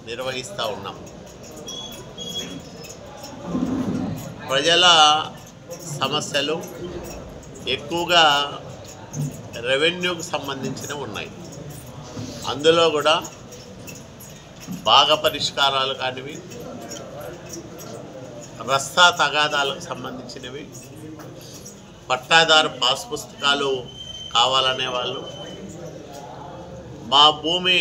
నిర్వహిస్తూ ఉన్నాం. ప్రజల సమస్యలు ఎక్కువగా రెవెన్యూకి సంబంధించినవి ఉన్నాయి. అందులో కూడా భాగ పరిష్కారాలు కానివి, రస్తా తగాదాలకు సంబంధించినవి, పట్టాదారు పాస్ పుస్తకాలు కావాలనే వాళ్ళు, మా భూమి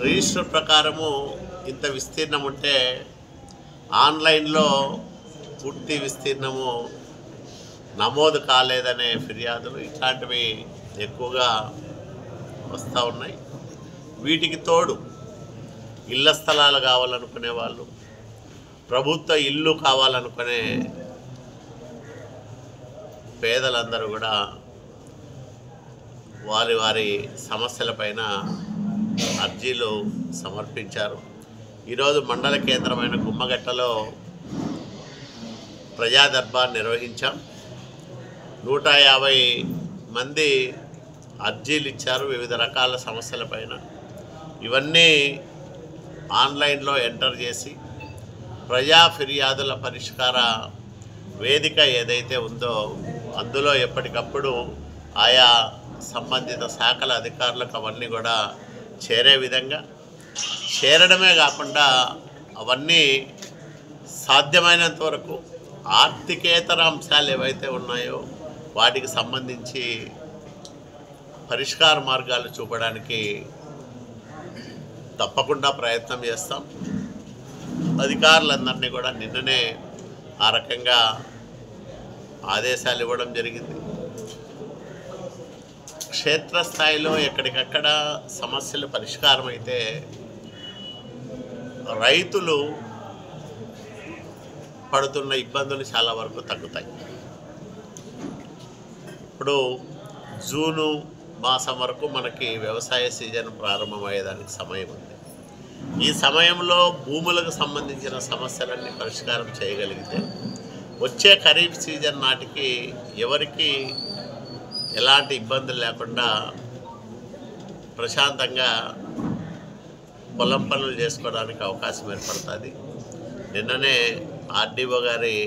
రిజిస్టర్ ప్రకారము ఇంత విస్తీర్ణం ఉంటే ఆన్లైన్లో పూర్తి విస్తీర్ణము నమోదు కాలేదనే ఫిర్యాదులు ఇట్లాంటివి ఎక్కువగా వస్తూ ఉన్నాయి. వీటికి తోడు ఇళ్ల స్థలాలు కావాలనుకునే వాళ్ళు, ప్రభుత్వ ఇల్లు కావాలనుకునే పేదలందరూ కూడా వారి వారి సమస్యలపైన అర్జీలు సమర్పించారు. ఈరోజు మండల కేంద్రమైన గుమ్మగట్టలో ప్రజా దర్బార్ నిర్వహించాం. 150 మంది అర్జీలు ఇచ్చారు వివిధ రకాల సమస్యలపైన. ఇవన్నీ ఆన్లైన్లో ఎంటర్ చేసి ప్రజా ఫిర్యాదుల పరిష్కార వేదిక ఏదైతే ఉందో అందులో ఎప్పటికప్పుడు ఆయా సంబంధిత శాఖల అధికారులకు అవన్నీ కూడా చేరే విధంగా, చేరడమే కాకుండా అవన్నీ సాధ్యమైనంత వరకు ఆర్థికేతర అంశాలు ఏవైతే ఉన్నాయో వాటికి సంబంధించి పరిష్కార మార్గాలు చూపడానికి తప్పకుండా ప్రయత్నం చేస్తాం. అధికారులందరినీ కూడా నిన్ననే ఆ రకంగా ఆదేశాలు ఇవ్వడం జరిగింది. క్షేత్రస్థాయిలో ఎక్కడికక్కడ సమస్యలు పరిష్కారం అయితే రైతులు పడుతున్న ఇబ్బందులు చాలా వరకు తగ్గుతాయి. ఇప్పుడు జూను మాసం వరకు మనకి వ్యవసాయ సీజన్ ప్రారంభమయ్యేదానికి సమయం ఉంది. ఈ సమయంలో భూములకు సంబంధించిన సమస్యలన్నీ పరిష్కారం చేయగలిగితే వచ్చే ఖరీఫ్ సీజన్ నాటికి ఎవరికి ఎలాంటి ఇబ్బందులు లేకుండా ప్రశాంతంగా పొలం పనులు చేసుకోవడానికి అవకాశం ఏర్పడుతుంది. నిన్ననే ఆర్డీఓ గారి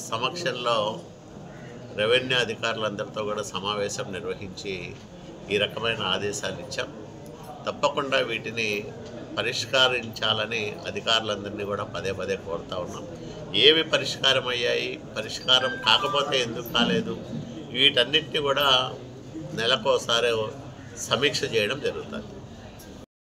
సమక్షంలో రెవెన్యూ అధికారులందరితో కూడా సమావేశం నిర్వహించి ఈ రకమైన ఆదేశాలు ఇచ్చాం. తప్పకుండా వీటిని పరిష్కరించాలని అధికారులందరినీ కూడా పదే పదే కోరుతూ ఉన్నాం. ఏవి పరిష్కారం అయ్యాయి, పరిష్కారం కాకపోతే ఎందుకు కాలేదు, వీటన్నిటిని కూడా నెలకోసారి సమీక్ష చేయడం జరుగుతుంది.